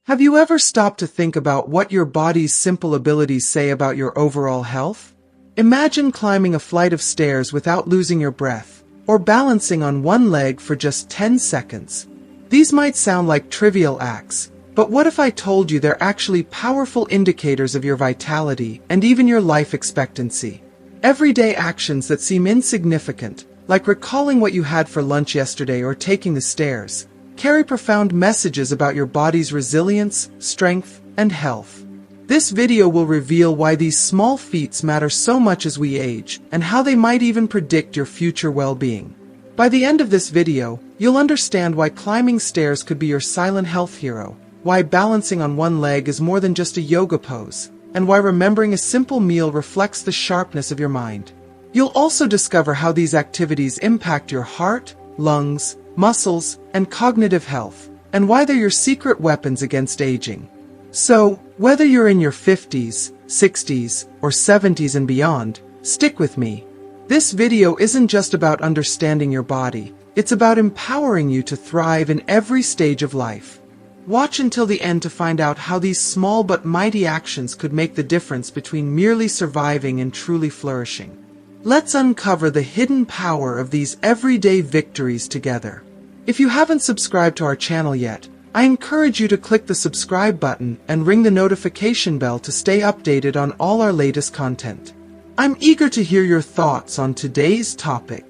Have you ever stopped to think about what your body's simple abilities say about your overall health? Imagine climbing a flight of stairs without losing your breath, or balancing on one leg for just 10 seconds. These might sound like trivial acts, but what if I told you they're actually powerful indicators of your vitality and even your life expectancy? Everyday actions that seem insignificant, like recalling what you had for lunch yesterday or taking the stairs, carry profound messages about your body's resilience, strength, and health. This video will reveal why these small feats matter so much as we age, and how they might even predict your future well-being. By the end of this video, you'll understand why climbing stairs could be your silent health hero, why balancing on one leg is more than just a yoga pose, and why remembering a simple meal reflects the sharpness of your mind. You'll also discover how these activities impact your heart, lungs, muscles, and cognitive health, and why they're your secret weapons against aging. So, whether you're in your 50s, 60s, or 70s and beyond, stick with me. This video isn't just about understanding your body, it's about empowering you to thrive in every stage of life. Watch until the end to find out how these small but mighty actions could make the difference between merely surviving and truly flourishing. Let's uncover the hidden power of these everyday victories together. If you haven't subscribed to our channel yet, I encourage you to click the subscribe button and ring the notification bell to stay updated on all our latest content. I'm eager to hear your thoughts on today's topic.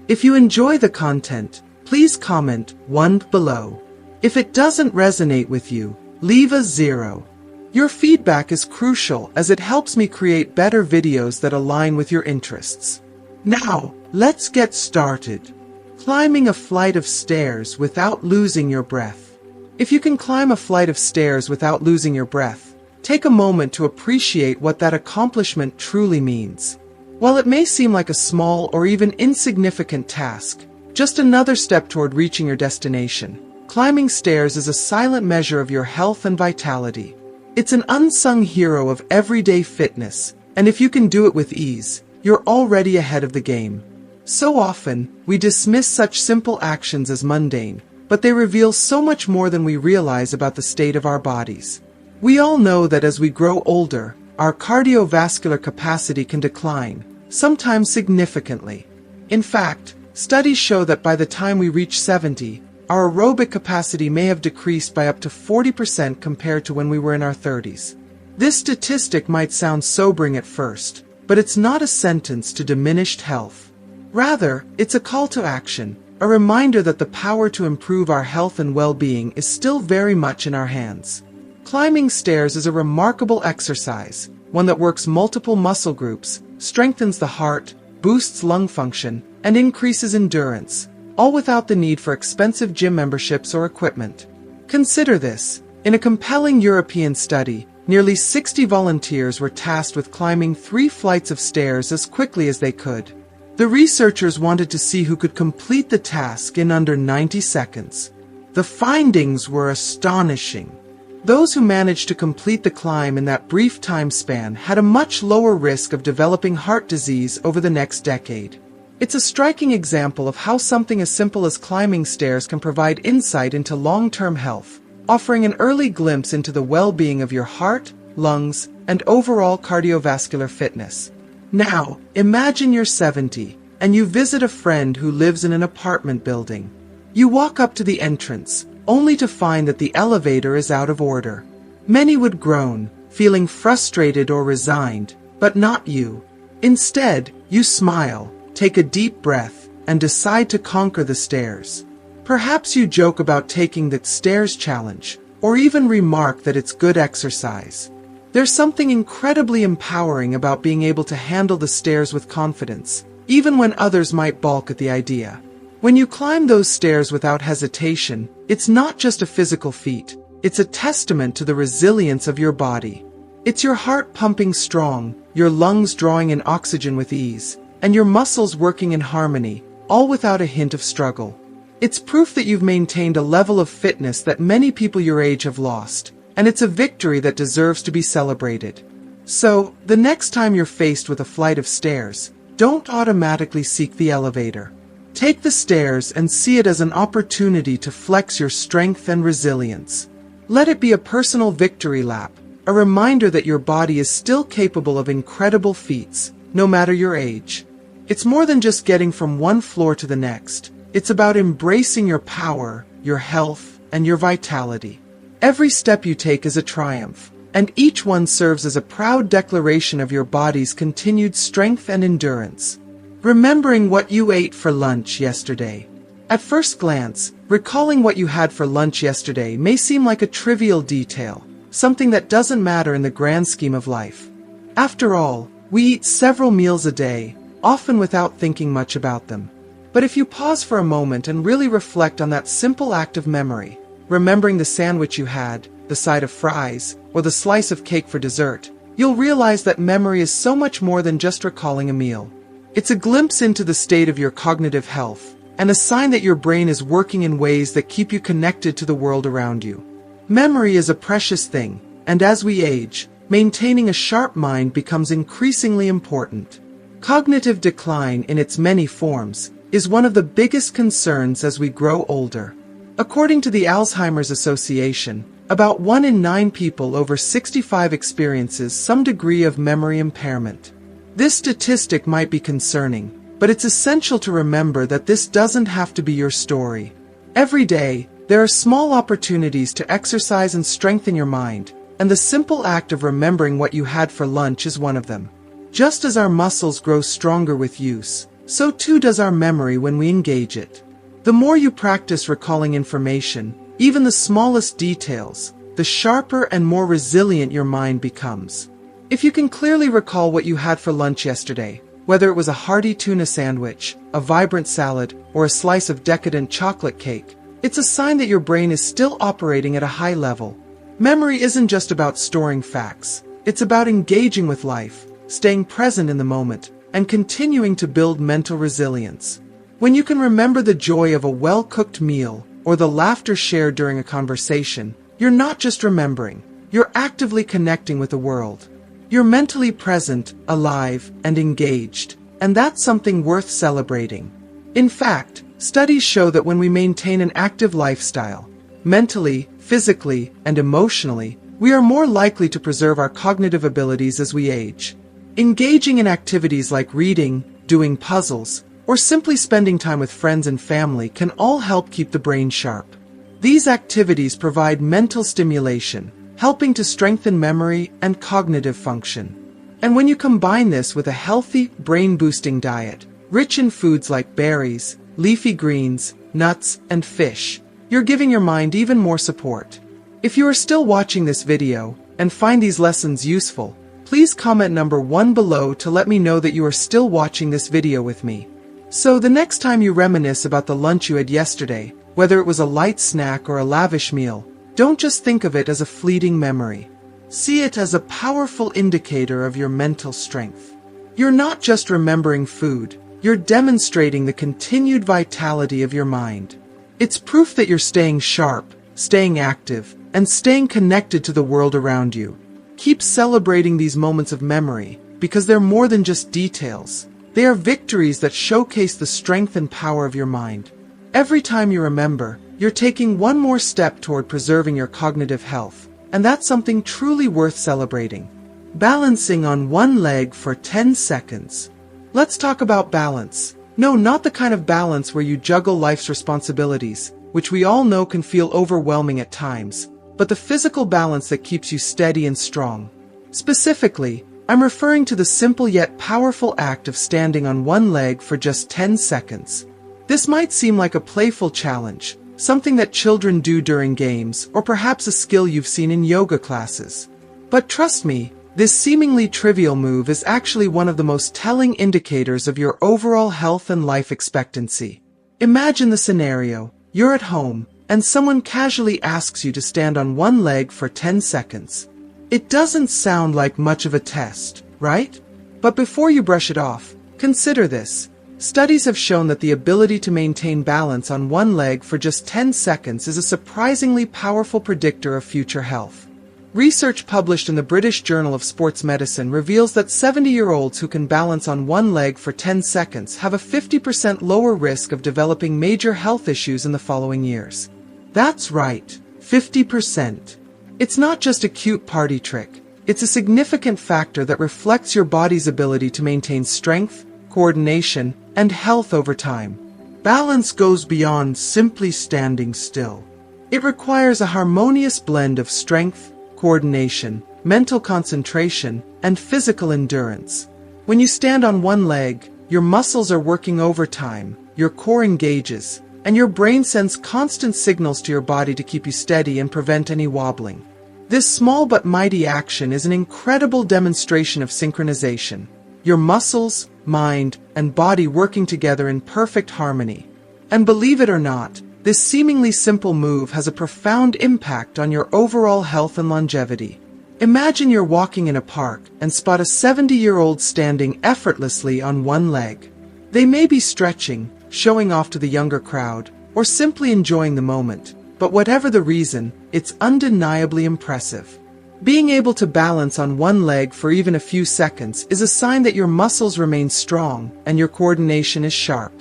If you enjoy the content, please comment 1 below. If it doesn't resonate with you, leave a 0. Your feedback is crucial as it helps me create better videos that align with your interests. Now, let's get started. Climbing a flight of stairs without losing your breath. If you can climb a flight of stairs without losing your breath, take a moment to appreciate what that accomplishment truly means. While it may seem like a small or even insignificant task, just another step toward reaching your destination, climbing stairs is a silent measure of your health and vitality. It's an unsung hero of everyday fitness, and if you can do it with ease, you're already ahead of the game. So often, we dismiss such simple actions as mundane, but they reveal so much more than we realize about the state of our bodies. We all know that as we grow older, our cardiovascular capacity can decline, sometimes significantly. In fact, studies show that by the time we reach 70, our aerobic capacity may have decreased by up to 40% compared to when we were in our 30s. This statistic might sound sobering at first, but it's not a sentence to diminished health. Rather, it's a call to action, a reminder that the power to improve our health and well-being is still very much in our hands. Climbing stairs is a remarkable exercise, one that works multiple muscle groups, strengthens the heart, boosts lung function, and increases endurance, all without the need for expensive gym memberships or equipment. Consider this. In a compelling European study, nearly 60 volunteers were tasked with climbing 3 flights of stairs as quickly as they could. The researchers wanted to see who could complete the task in under 90 seconds. The findings were astonishing. Those who managed to complete the climb in that brief time span had a much lower risk of developing heart disease over the next decade. It's a striking example of how something as simple as climbing stairs can provide insight into long-term health, offering an early glimpse into the well-being of your heart, lungs, and overall cardiovascular fitness. Now, imagine you're 70, and you visit a friend who lives in an apartment building. You walk up to the entrance, only to find that the elevator is out of order. Many would groan, feeling frustrated or resigned, but not you. Instead, you smile, take a deep breath, and decide to conquer the stairs. Perhaps you joke about taking the stairs challenge, or even remark that it's good exercise. There's something incredibly empowering about being able to handle the stairs with confidence, even when others might balk at the idea. When you climb those stairs without hesitation, it's not just a physical feat, it's a testament to the resilience of your body. It's your heart pumping strong, your lungs drawing in oxygen with ease, and your muscles working in harmony, all without a hint of struggle. It's proof that you've maintained a level of fitness that many people your age have lost, and it's a victory that deserves to be celebrated. So, the next time you're faced with a flight of stairs, don't automatically seek the elevator. Take the stairs and see it as an opportunity to flex your strength and resilience. Let it be a personal victory lap, a reminder that your body is still capable of incredible feats, no matter your age. It's more than just getting from one floor to the next. It's about embracing your power, your health, and your vitality. Every step you take is a triumph, and each one serves as a proud declaration of your body's continued strength and endurance. Remembering what you ate for lunch yesterday. At first glance, recalling what you had for lunch yesterday may seem like a trivial detail, something that doesn't matter in the grand scheme of life. After all, we eat several meals a day, often without thinking much about them. But if you pause for a moment and really reflect on that simple act of memory, remembering the sandwich you had, the side of fries, or the slice of cake for dessert, you'll realize that memory is so much more than just recalling a meal. It's a glimpse into the state of your cognitive health, and a sign that your brain is working in ways that keep you connected to the world around you. Memory is a precious thing, and as we age, maintaining a sharp mind becomes increasingly important. Cognitive decline in its many forms is one of the biggest concerns as we grow older. According to the Alzheimer's Association, about 1 in 9 people over 65 experiences some degree of memory impairment. This statistic might be concerning, but it's essential to remember that this doesn't have to be your story. Every day, there are small opportunities to exercise and strengthen your mind, and the simple act of remembering what you had for lunch is one of them. Just as our muscles grow stronger with use, so too does our memory when we engage it. The more you practice recalling information, even the smallest details, the sharper and more resilient your mind becomes. If you can clearly recall what you had for lunch yesterday, whether it was a hearty tuna sandwich, a vibrant salad, or a slice of decadent chocolate cake, it's a sign that your brain is still operating at a high level. Memory isn't just about storing facts. It's about engaging with life, staying present in the moment, and continuing to build mental resilience. When you can remember the joy of a well-cooked meal, or the laughter shared during a conversation, you're not just remembering, you're actively connecting with the world. You're mentally present, alive, and engaged, and that's something worth celebrating. In fact, studies show that when we maintain an active lifestyle, mentally, physically, and emotionally, we are more likely to preserve our cognitive abilities as we age. Engaging in activities like reading, doing puzzles, or simply spending time with friends and family can all help keep the brain sharp. These activities provide mental stimulation, helping to strengthen memory and cognitive function. And when you combine this with a healthy, brain-boosting diet, rich in foods like berries, leafy greens, nuts, and fish, you're giving your mind even more support. If you are still watching this video and find these lessons useful, please comment number 1 below to let me know that you are still watching this video with me. So the next time you reminisce about the lunch you had yesterday, whether it was a light snack or a lavish meal, don't just think of it as a fleeting memory. See it as a powerful indicator of your mental strength. You're not just remembering food, you're demonstrating the continued vitality of your mind. It's proof that you're staying sharp, staying active, and staying connected to the world around you. Keep celebrating these moments of memory, because they're more than just details. They are victories that showcase the strength and power of your mind. Every time you remember, you're taking one more step toward preserving your cognitive health, and that's something truly worth celebrating. Balancing on one leg for 10 seconds. Let's talk about balance. No, not the kind of balance where you juggle life's responsibilities, which we all know can feel overwhelming at times, but the physical balance that keeps you steady and strong. Specifically, I'm referring to the simple yet powerful act of standing on one leg for just 10 seconds. This might seem like a playful challenge, something that children do during games, or perhaps a skill you've seen in yoga classes. But trust me, this seemingly trivial move is actually one of the most telling indicators of your overall health and life expectancy. Imagine the scenario. You're at home, and someone casually asks you to stand on one leg for 10 seconds. It doesn't sound like much of a test, right? But before you brush it off, consider this. Studies have shown that the ability to maintain balance on one leg for just 10 seconds is a surprisingly powerful predictor of future health. Research published in the British Journal of Sports Medicine reveals that 70-year-olds who can balance on one leg for 10 seconds have a 50% lower risk of developing major health issues in the following years. That's right, 50%. It's not just a cute party trick. It's a significant factor that reflects your body's ability to maintain strength, coordination, and health over time. Balance goes beyond simply standing still. It requires a harmonious blend of strength, coordination, mental concentration, and physical endurance. When you stand on one leg, your muscles are working overtime, your core engages, and your brain sends constant signals to your body to keep you steady and prevent any wobbling. This small but mighty action is an incredible demonstration of synchronization. Your muscles, mind, and body working together in perfect harmony. And believe it or not, this seemingly simple move has a profound impact on your overall health and longevity. Imagine you're walking in a park and spot a 70-year-old standing effortlessly on one leg. They may be stretching, showing off to the younger crowd, or simply enjoying the moment. But whatever the reason, it's undeniably impressive. Being able to balance on one leg for even a few seconds is a sign that your muscles remain strong and your coordination is sharp.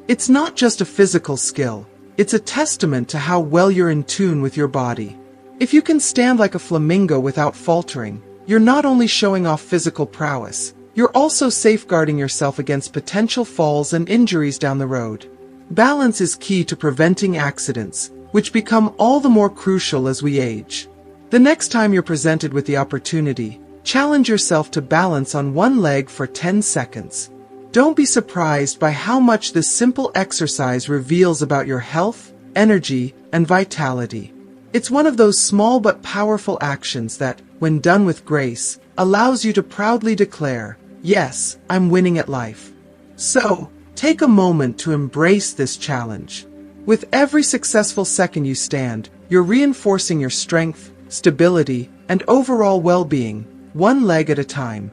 It's not just a physical skill. It's a testament to how well you're in tune with your body. If you can stand like a flamingo without faltering, you're not only showing off physical prowess, you're also safeguarding yourself against potential falls and injuries down the road. Balance is key to preventing accidents, which become all the more crucial as we age. The next time you're presented with the opportunity, challenge yourself to balance on one leg for 10 seconds. Don't be surprised by how much this simple exercise reveals about your health, energy, and vitality. It's one of those small but powerful actions that, when done with grace, allows you to proudly declare, "Yes, I'm winning at life." So, take a moment to embrace this challenge. With every successful second you stand, you're reinforcing your strength, stability, and overall well-being, one leg at a time.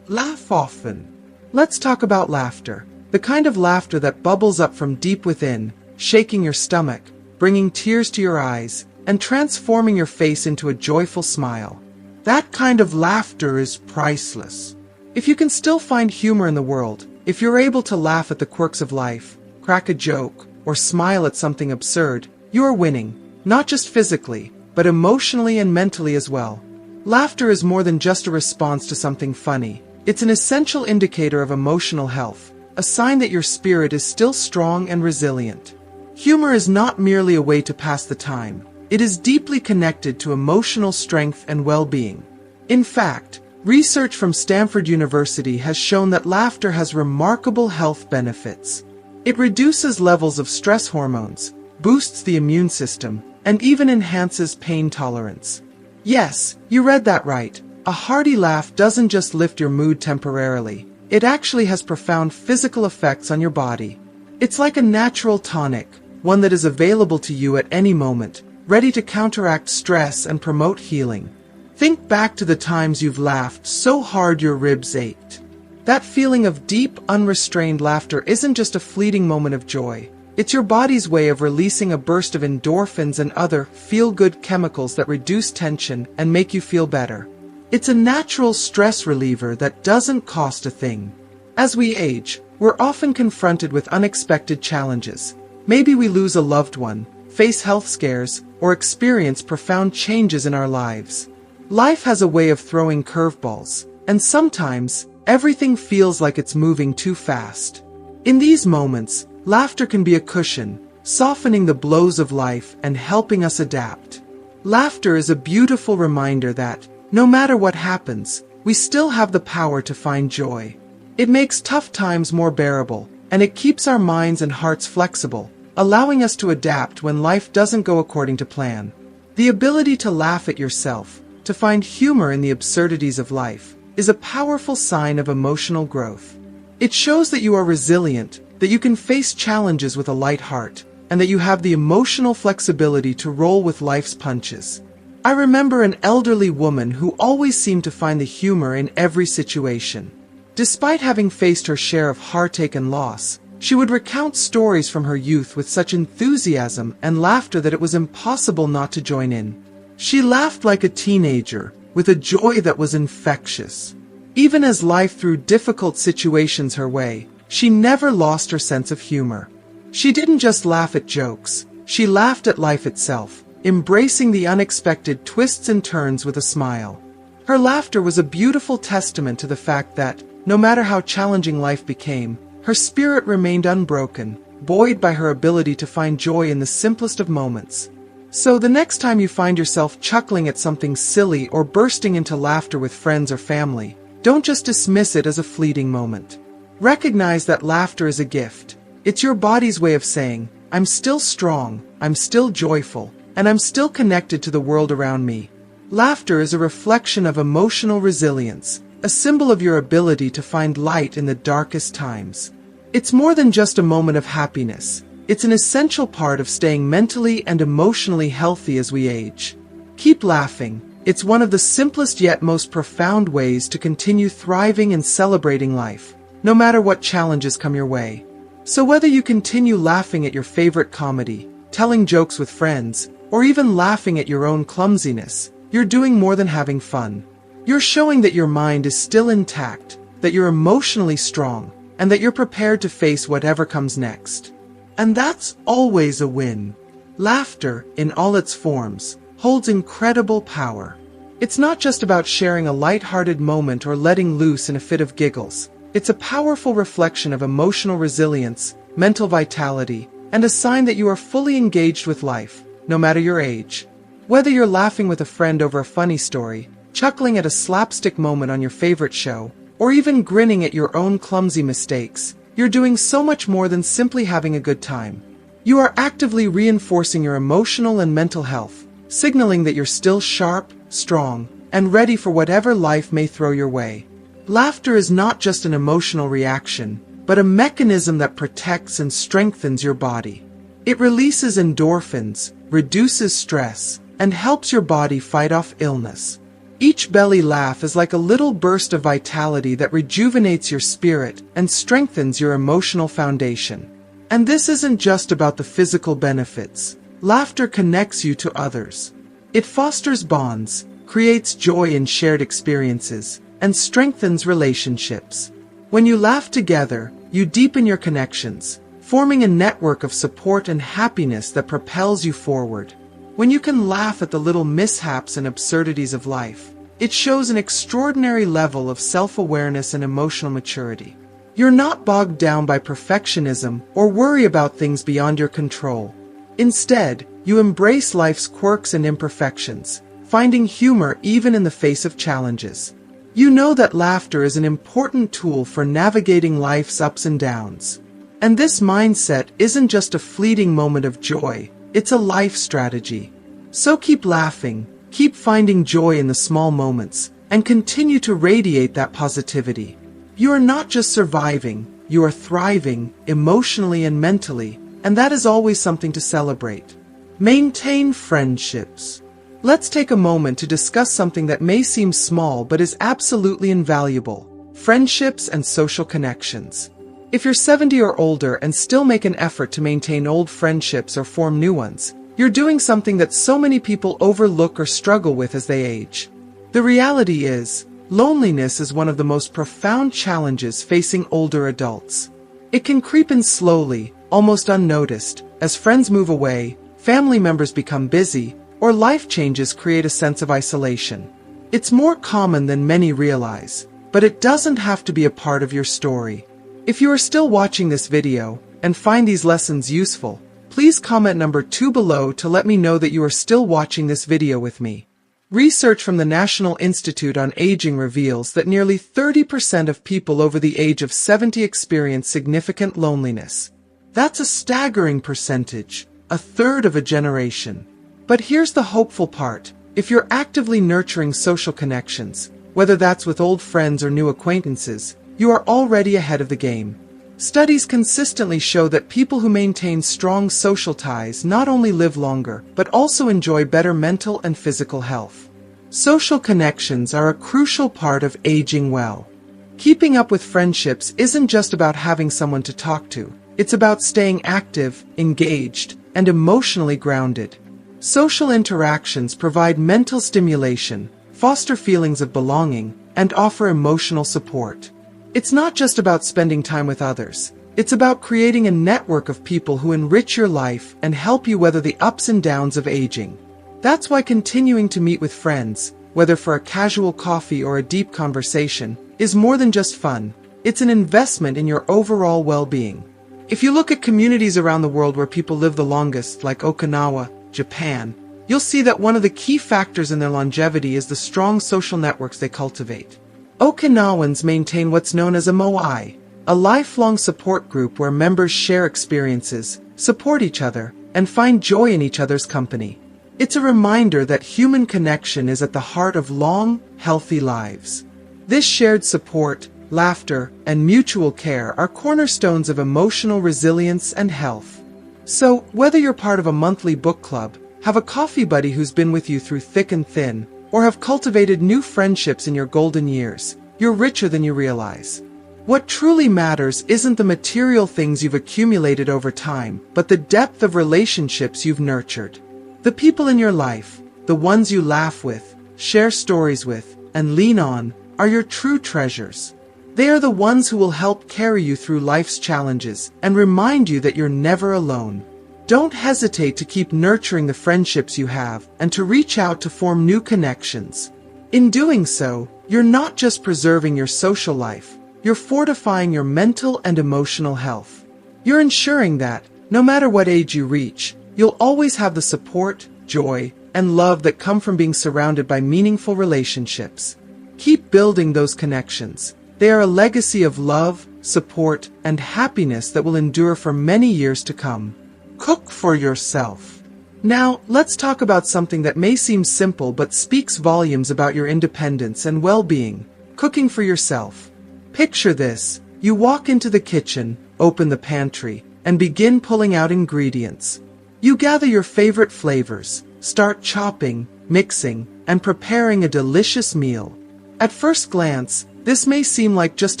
Laugh often. Let's talk about laughter. The kind of laughter that bubbles up from deep within, shaking your stomach, bringing tears to your eyes, and transforming your face into a joyful smile. That kind of laughter is priceless. If you can still find humor in the world, if you're able to laugh at the quirks of life, crack a joke, or smile at something absurd, you're winning, not just physically, but emotionally and mentally as well. Laughter is more than just a response to something funny. It's an essential indicator of emotional health, a sign that your spirit is still strong and resilient. Humor is not merely a way to pass the time. It is deeply connected to emotional strength and well-being. In fact, research from Stanford University has shown that laughter has remarkable health benefits. It reduces levels of stress hormones, boosts the immune system, and even enhances pain tolerance. Yes, you read that right. A hearty laugh doesn't just lift your mood temporarily. It actually has profound physical effects on your body. It's like a natural tonic, one that is available to you at any moment, ready to counteract stress and promote healing. Think back to the times you've laughed so hard your ribs ached. That feeling of deep, unrestrained laughter isn't just a fleeting moment of joy. It's your body's way of releasing a burst of endorphins and other feel-good chemicals that reduce tension and make you feel better. It's a natural stress reliever that doesn't cost a thing. As we age, we're often confronted with unexpected challenges. Maybe we lose a loved one, face health scares, or experience profound changes in our lives. Life has a way of throwing curveballs, and sometimes, everything feels like it's moving too fast. In these moments, laughter can be a cushion, softening the blows of life and helping us adapt. Laughter is a beautiful reminder that, no matter what happens, we still have the power to find joy. It makes tough times more bearable, and it keeps our minds and hearts flexible, allowing us to adapt when life doesn't go according to plan. The ability to laugh at yourself, to find humor in the absurdities of life, is a powerful sign of emotional growth. It shows that you are resilient, that you can face challenges with a light heart, and that you have the emotional flexibility to roll with life's punches. I remember an elderly woman who always seemed to find the humor in every situation. Despite having faced her share of heartache and loss, she would recount stories from her youth with such enthusiasm and laughter that it was impossible not to join in. She laughed like a teenager, with a joy that was infectious. Even as life threw difficult situations her way, she never lost her sense of humor. She didn't just laugh at jokes, she laughed at life itself, embracing the unexpected twists and turns with a smile. Her laughter was a beautiful testament to the fact that, no matter how challenging life became, her spirit remained unbroken, buoyed by her ability to find joy in the simplest of moments. So the next time you find yourself chuckling at something silly or bursting into laughter with friends or family, don't just dismiss it as a fleeting moment. Recognize that laughter is a gift. It's your body's way of saying, I'm still strong, I'm still joyful, and I'm still connected to the world around me. Laughter is a reflection of emotional resilience, a symbol of your ability to find light in the darkest times. It's more than just a moment of happiness. It's an essential part of staying mentally and emotionally healthy as we age. Keep laughing. It's one of the simplest yet most profound ways to continue thriving and celebrating life, no matter what challenges come your way. So whether you continue laughing at your favorite comedy, telling jokes with friends, or even laughing at your own clumsiness, you're doing more than having fun. You're showing that your mind is still intact, that you're emotionally strong, and that you're prepared to face whatever comes next. And that's always a win. Laughter, in all its forms, holds incredible power. It's not just about sharing a light-hearted moment or letting loose in a fit of giggles. It's a powerful reflection of emotional resilience, mental vitality, and a sign that you are fully engaged with life, no matter your age. Whether you're laughing with a friend over a funny story, chuckling at a slapstick moment on your favorite show, or even grinning at your own clumsy mistakes, you're doing so much more than simply having a good time. You are actively reinforcing your emotional and mental health, signaling that you're still sharp, strong, and ready for whatever life may throw your way. Laughter is not just an emotional reaction, but a mechanism that protects and strengthens your body. It releases endorphins, reduces stress, and helps your body fight off illness. Each belly laugh is like a little burst of vitality that rejuvenates your spirit and strengthens your emotional foundation. And this isn't just about the physical benefits. Laughter connects you to others. It fosters bonds, creates joy in shared experiences, and strengthens relationships. When you laugh together, you deepen your connections, forming a network of support and happiness that propels you forward. When you can laugh at the little mishaps and absurdities of life, it shows an extraordinary level of self-awareness and emotional maturity. You're not bogged down by perfectionism or worry about things beyond your control. Instead, you embrace life's quirks and imperfections, finding humor even in the face of challenges. You know that laughter is an important tool for navigating life's ups and downs. And this mindset isn't just a fleeting moment of joy, it's a life strategy. So keep laughing, keep finding joy in the small moments, and continue to radiate that positivity. You are not just surviving, you are thriving, emotionally and mentally, and that is always something to celebrate. Maintain friendships. Let's take a moment to discuss something that may seem small but is absolutely invaluable: friendships and social connections. If you're 70 or older and still make an effort to maintain old friendships or form new ones, you're doing something that so many people overlook or struggle with as they age. The reality is, loneliness is one of the most profound challenges facing older adults. It can creep in slowly, almost unnoticed, as friends move away, family members become busy, or life changes create a sense of isolation. It's more common than many realize, but it doesn't have to be a part of your story. If you are still watching this video and find these lessons useful, please comment number 2 below to let me know that you are still watching this video with me. Research from the National Institute on Aging reveals that nearly 30% of people over the age of 70 experience significant loneliness. That's a staggering percentage, a third of a generation. But here's the hopeful part. If you're actively nurturing social connections, whether that's with old friends or new acquaintances, you are already ahead of the game. Studies consistently show that people who maintain strong social ties not only live longer, but also enjoy better mental and physical health. Social connections are a crucial part of aging well. Keeping up with friendships isn't just about having someone to talk to. It's about staying active, engaged, and emotionally grounded. Social interactions provide mental stimulation, foster feelings of belonging, and offer emotional support. It's not just about spending time with others. It's about creating a network of people who enrich your life and help you weather the ups and downs of aging. That's why continuing to meet with friends, whether for a casual coffee or a deep conversation, is more than just fun. It's an investment in your overall well-being. If you look at communities around the world where people live the longest, like Okinawa, Japan, you'll see that one of the key factors in their longevity is the strong social networks they cultivate. Okinawans maintain what's known as a moai, a lifelong support group where members share experiences, support each other, and find joy in each other's company. It's a reminder that human connection is at the heart of long, healthy lives. This shared support, laughter, and mutual care are cornerstones of emotional resilience and health. So, whether you're part of a monthly book club, have a coffee buddy who's been with you through thick and thin, or have cultivated new friendships in your golden years, you're richer than you realize. What truly matters isn't the material things you've accumulated over time, but the depth of relationships you've nurtured. The people in your life, the ones you laugh with, share stories with, and lean on, are your true treasures. They are the ones who will help carry you through life's challenges and remind you that you're never alone. Don't hesitate to keep nurturing the friendships you have and to reach out to form new connections. In doing so, you're not just preserving your social life, you're fortifying your mental and emotional health. You're ensuring that, no matter what age you reach, you'll always have the support, joy, and love that come from being surrounded by meaningful relationships. Keep building those connections. They are a legacy of love, support, and happiness that will endure for many years to come. Cook for yourself. Now, let's talk about something that may seem simple but speaks volumes about your independence and well-being. Cooking for yourself. Picture this. You walk into the kitchen, open the pantry, and begin pulling out ingredients. You gather your favorite flavors, start chopping, mixing, and preparing a delicious meal. At first glance, this may seem like just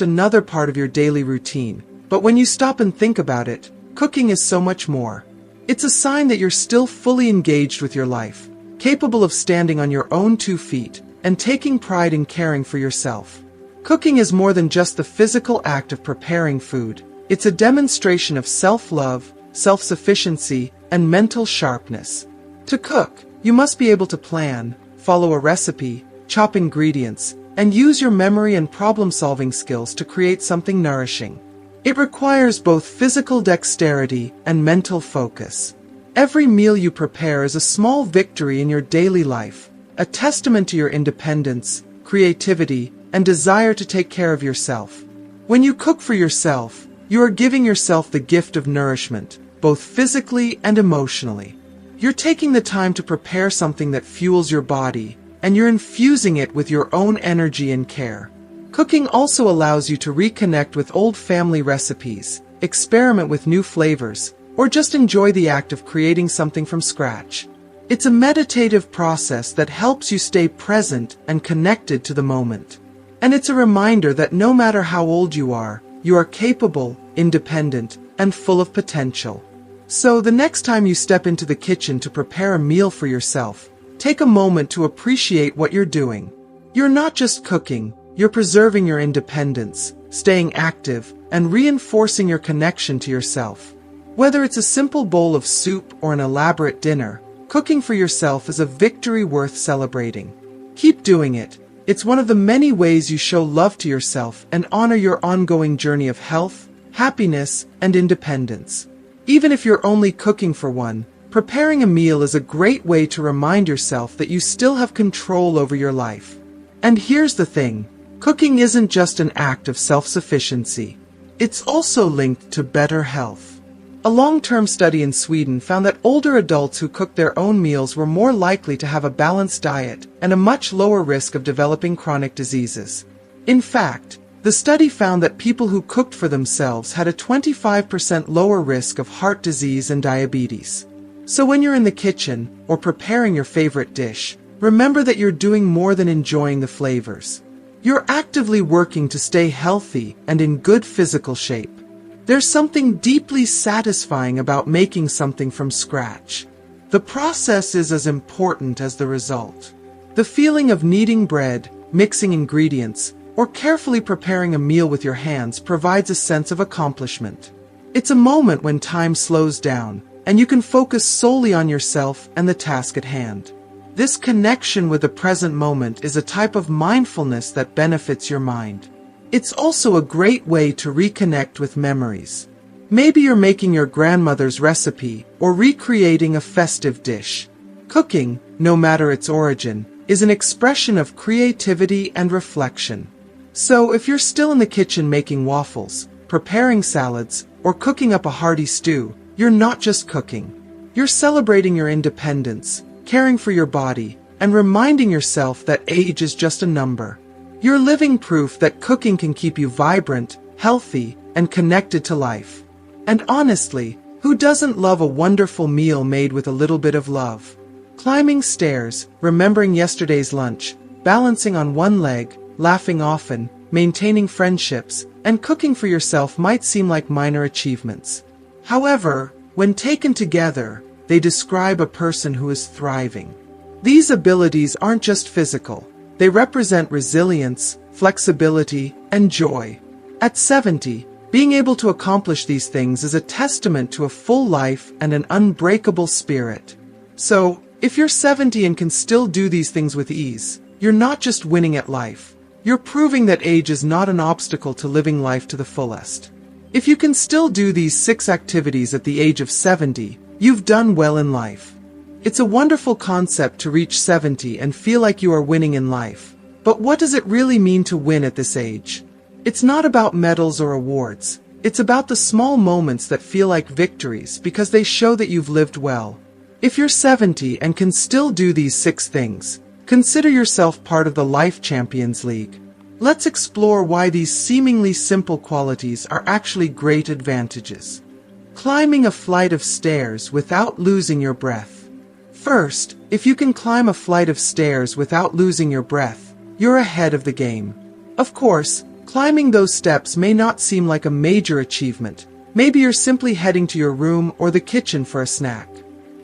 another part of your daily routine, but when you stop and think about it, cooking is so much more. It's a sign that you're still fully engaged with your life, capable of standing on your own 2 feet, and taking pride in caring for yourself. Cooking is more than just the physical act of preparing food. It's a demonstration of self-love, self-sufficiency, and mental sharpness. To cook, you must be able to plan, follow a recipe, chop ingredients, and use your memory and problem-solving skills to create something nourishing. It requires both physical dexterity and mental focus. Every meal you prepare is a small victory in your daily life, a testament to your independence, creativity, and desire to take care of yourself. When you cook for yourself, you are giving yourself the gift of nourishment, both physically and emotionally. You're taking the time to prepare something that fuels your body, and you're infusing it with your own energy and care. Cooking also allows you to reconnect with old family recipes, experiment with new flavors, or just enjoy the act of creating something from scratch. It's a meditative process that helps you stay present and connected to the moment. And it's a reminder that no matter how old you are capable, independent, and full of potential. So the next time you step into the kitchen to prepare a meal for yourself, take a moment to appreciate what you're doing. You're not just cooking, you're preserving your independence, staying active, and reinforcing your connection to yourself. Whether it's a simple bowl of soup or an elaborate dinner, cooking for yourself is a victory worth celebrating. Keep doing it. It's one of the many ways you show love to yourself and honor your ongoing journey of health, happiness, and independence. Even if you're only cooking for one, preparing a meal is a great way to remind yourself that you still have control over your life. And here's the thing, cooking isn't just an act of self-sufficiency. It's also linked to better health. A long-term study in Sweden found that older adults who cooked their own meals were more likely to have a balanced diet and a much lower risk of developing chronic diseases. In fact, the study found that people who cooked for themselves had a 25% lower risk of heart disease and diabetes. So when you're in the kitchen, or preparing your favorite dish, remember that you're doing more than enjoying the flavors. You're actively working to stay healthy and in good physical shape. There's something deeply satisfying about making something from scratch. The process is as important as the result. The feeling of kneading bread, mixing ingredients, or carefully preparing a meal with your hands provides a sense of accomplishment. It's a moment when time slows down, and you can focus solely on yourself and the task at hand. This connection with the present moment is a type of mindfulness that benefits your mind. It's also a great way to reconnect with memories. Maybe you're making your grandmother's recipe or recreating a festive dish. Cooking, no matter its origin, is an expression of creativity and reflection. So if you're still in the kitchen making waffles, preparing salads, or cooking up a hearty stew, you're not just cooking. You're celebrating your independence, caring for your body, and reminding yourself that age is just a number. You're living proof that cooking can keep you vibrant, healthy, and connected to life. And honestly, who doesn't love a wonderful meal made with a little bit of love? Climbing stairs, remembering yesterday's lunch, balancing on one leg, laughing often, maintaining friendships, and cooking for yourself might seem like minor achievements. However, when taken together, they describe a person who is thriving. These abilities aren't just physical. They represent resilience, flexibility, and joy. At 70, being able to accomplish these things is a testament to a full life and an unbreakable spirit. So, if you're 70 and can still do these things with ease, you're not just winning at life. You're proving that age is not an obstacle to living life to the fullest. If you can still do these 6 activities at the age of 70, you've done well in life. It's a wonderful concept to reach 70 and feel like you are winning in life. But what does it really mean to win at this age? It's not about medals or awards. It's about the small moments that feel like victories because they show that you've lived well. If you're 70 and can still do these 6 things, consider yourself part of the Life Champions League. Let's explore why these seemingly simple qualities are actually great advantages. Climbing a flight of stairs without losing your breath. First, if you can climb a flight of stairs without losing your breath, you're ahead of the game. Of course, climbing those steps may not seem like a major achievement. Maybe you're simply heading to your room or the kitchen for a snack.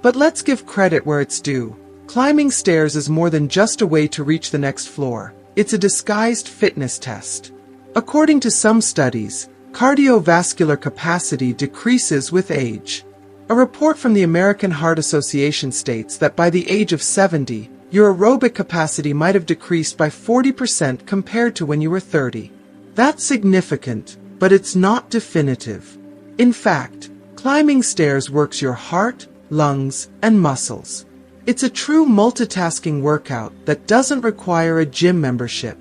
But let's give credit where it's due. Climbing stairs is more than just a way to reach the next floor. It's a disguised fitness test. According to some studies, cardiovascular capacity decreases with age. A report from the American Heart Association states that by the age of 70, your aerobic capacity might have decreased by 40% compared to when you were 30. That's significant, but it's not definitive. In fact, climbing stairs works your heart, lungs, and muscles. It's a true multitasking workout that doesn't require a gym membership.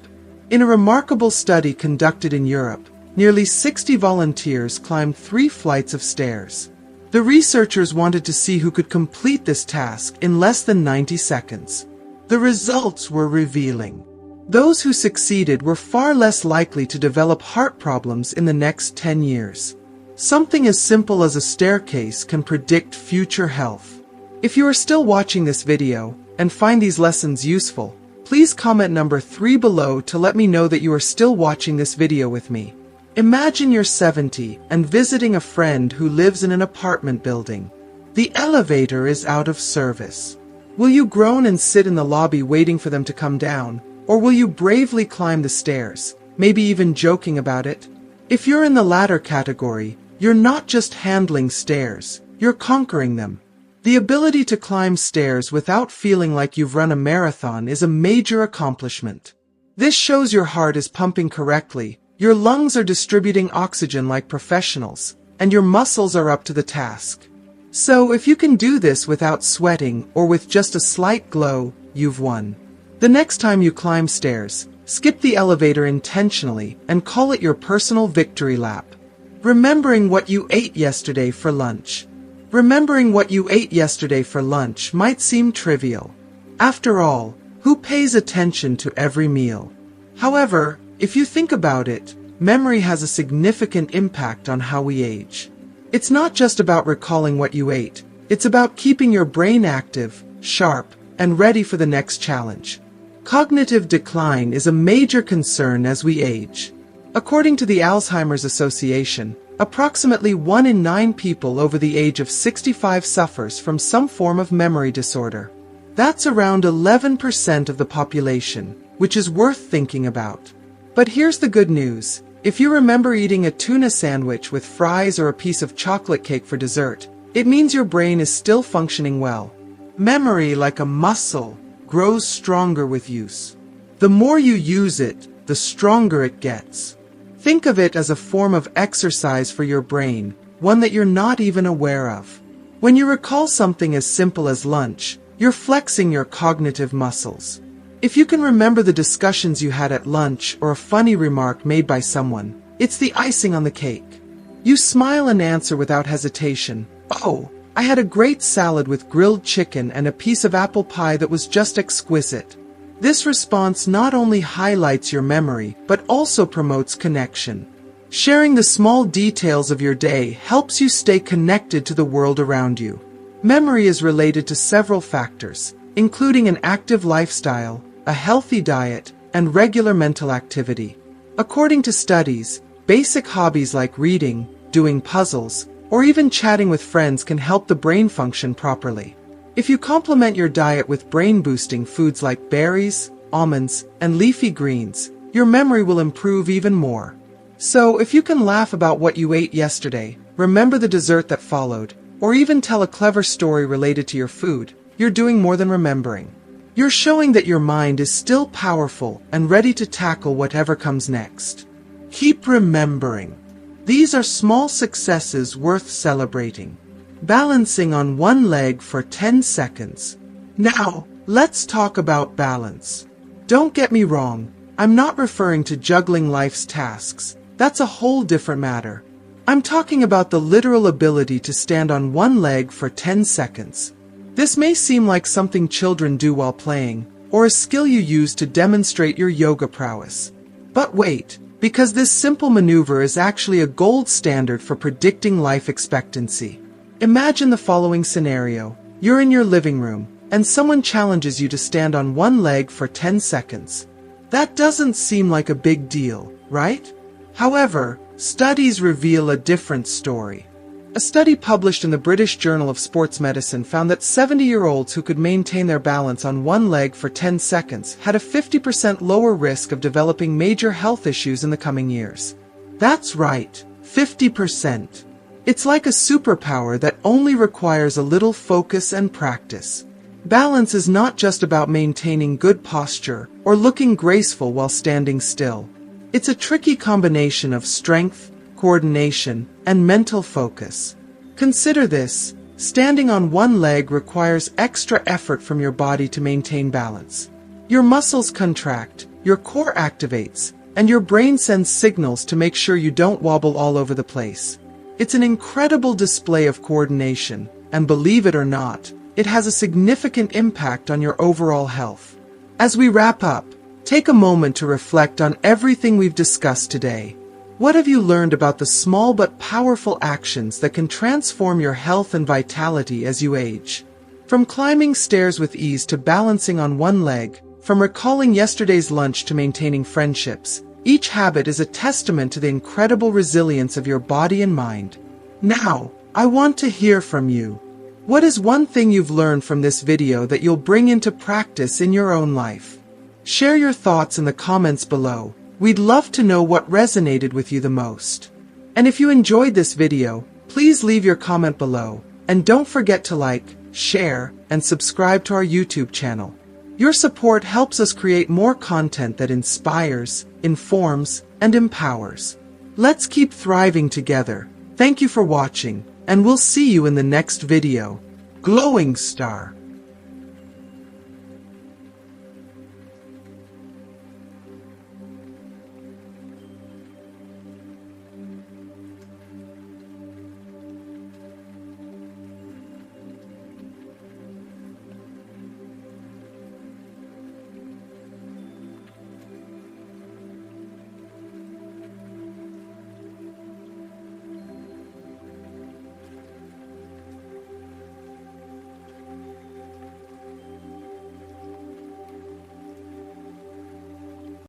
In a remarkable study conducted in Europe, nearly 60 volunteers climbed 3 flights of stairs. The researchers wanted to see who could complete this task in less than 90 seconds. The results were revealing. Those who succeeded were far less likely to develop heart problems in the next 10 years. Something as simple as a staircase can predict future health. If you are still watching this video and find these lessons useful, please comment number 3 below to let me know that you are still watching this video with me. Imagine you're 70 and visiting a friend who lives in an apartment building. The elevator is out of service. Will you groan and sit in the lobby waiting for them to come down, or will you bravely climb the stairs, maybe even joking about it? If you're in the latter category, you're not just handling stairs, you're conquering them. The ability to climb stairs without feeling like you've run a marathon is a major accomplishment. This shows your heart is pumping correctly, your lungs are distributing oxygen like professionals, and your muscles are up to the task. So if you can do this without sweating or with just a slight glow, you've won. The next time you climb stairs, skip the elevator intentionally and call it your personal victory lap. Remembering what you ate yesterday for lunch. Remembering what you ate yesterday for lunch might seem trivial. After all, who pays attention to every meal? However, if you think about it, memory has a significant impact on how we age. It's not just about recalling what you ate, it's about keeping your brain active, sharp, and ready for the next challenge. Cognitive decline is a major concern as we age. According to the Alzheimer's Association, approximately 1 in 9 people over the age of 65 suffers from some form of memory disorder. That's around 11% of the population, which is worth thinking about. But here's the good news. If you remember eating a tuna sandwich with fries or a piece of chocolate cake for dessert, it means your brain is still functioning well. Memory, like a muscle, grows stronger with use. The more you use it, the stronger it gets. Think of it as a form of exercise for your brain, one that you're not even aware of. When you recall something as simple as lunch, you're flexing your cognitive muscles. If you can remember the discussions you had at lunch or a funny remark made by someone, it's the icing on the cake. You smile and answer without hesitation, "Oh, I had a great salad with grilled chicken and a piece of apple pie that was just exquisite." This response not only highlights your memory, but also promotes connection. Sharing the small details of your day helps you stay connected to the world around you. Memory is related to several factors, including an active lifestyle, a healthy diet, and regular mental activity. According to studies, basic hobbies like reading, doing puzzles, or even chatting with friends can help the brain function properly. If you complement your diet with brain-boosting foods like berries, almonds, and leafy greens, your memory will improve even more. So, if you can laugh about what you ate yesterday, remember the dessert that followed, or even tell a clever story related to your food, you're doing more than remembering. You're showing that your mind is still powerful and ready to tackle whatever comes next. Keep remembering. These are small successes worth celebrating. Balancing on one leg for 10 seconds. Now, let's talk about balance. Don't get me wrong, I'm not referring to juggling life's tasks. That's a whole different matter. I'm talking about the literal ability to stand on one leg for 10 seconds. This may seem like something children do while playing, or a skill you use to demonstrate your yoga prowess. But wait, because this simple maneuver is actually a gold standard for predicting life expectancy. Imagine the following scenario. You're in your living room, and someone challenges you to stand on one leg for 10 seconds. That doesn't seem like a big deal, right? However, studies reveal a different story. A study published in the British Journal of Sports Medicine found that 70-year-olds who could maintain their balance on one leg for 10 seconds had a 50% lower risk of developing major health issues in the coming years. That's right, 50%. It's like a superpower that only requires a little focus and practice. Balance is not just about maintaining good posture or looking graceful while standing still. It's a tricky combination of strength, coordination, and mental focus. Consider this: standing on one leg requires extra effort from your body to maintain balance. Your muscles contract, your core activates, and your brain sends signals to make sure you don't wobble all over the place. It's an incredible display of coordination, and believe it or not, it has a significant impact on your overall health. As we wrap up, take a moment to reflect on everything we've discussed today. What have you learned about the small but powerful actions that can transform your health and vitality as you age? From climbing stairs with ease to balancing on one leg, from recalling yesterday's lunch to maintaining friendships, each habit is a testament to the incredible resilience of your body and mind. Now, I want to hear from you. What is one thing you've learned from this video that you'll bring into practice in your own life? Share your thoughts in the comments below. We'd love to know what resonated with you the most. And if you enjoyed this video, please leave your comment below. And don't forget to like, share, and subscribe to our YouTube channel. Your support helps us create more content that inspires, informs, and empowers. Let's keep thriving together. Thank you for watching, and we'll see you in the next video. Glowing Star.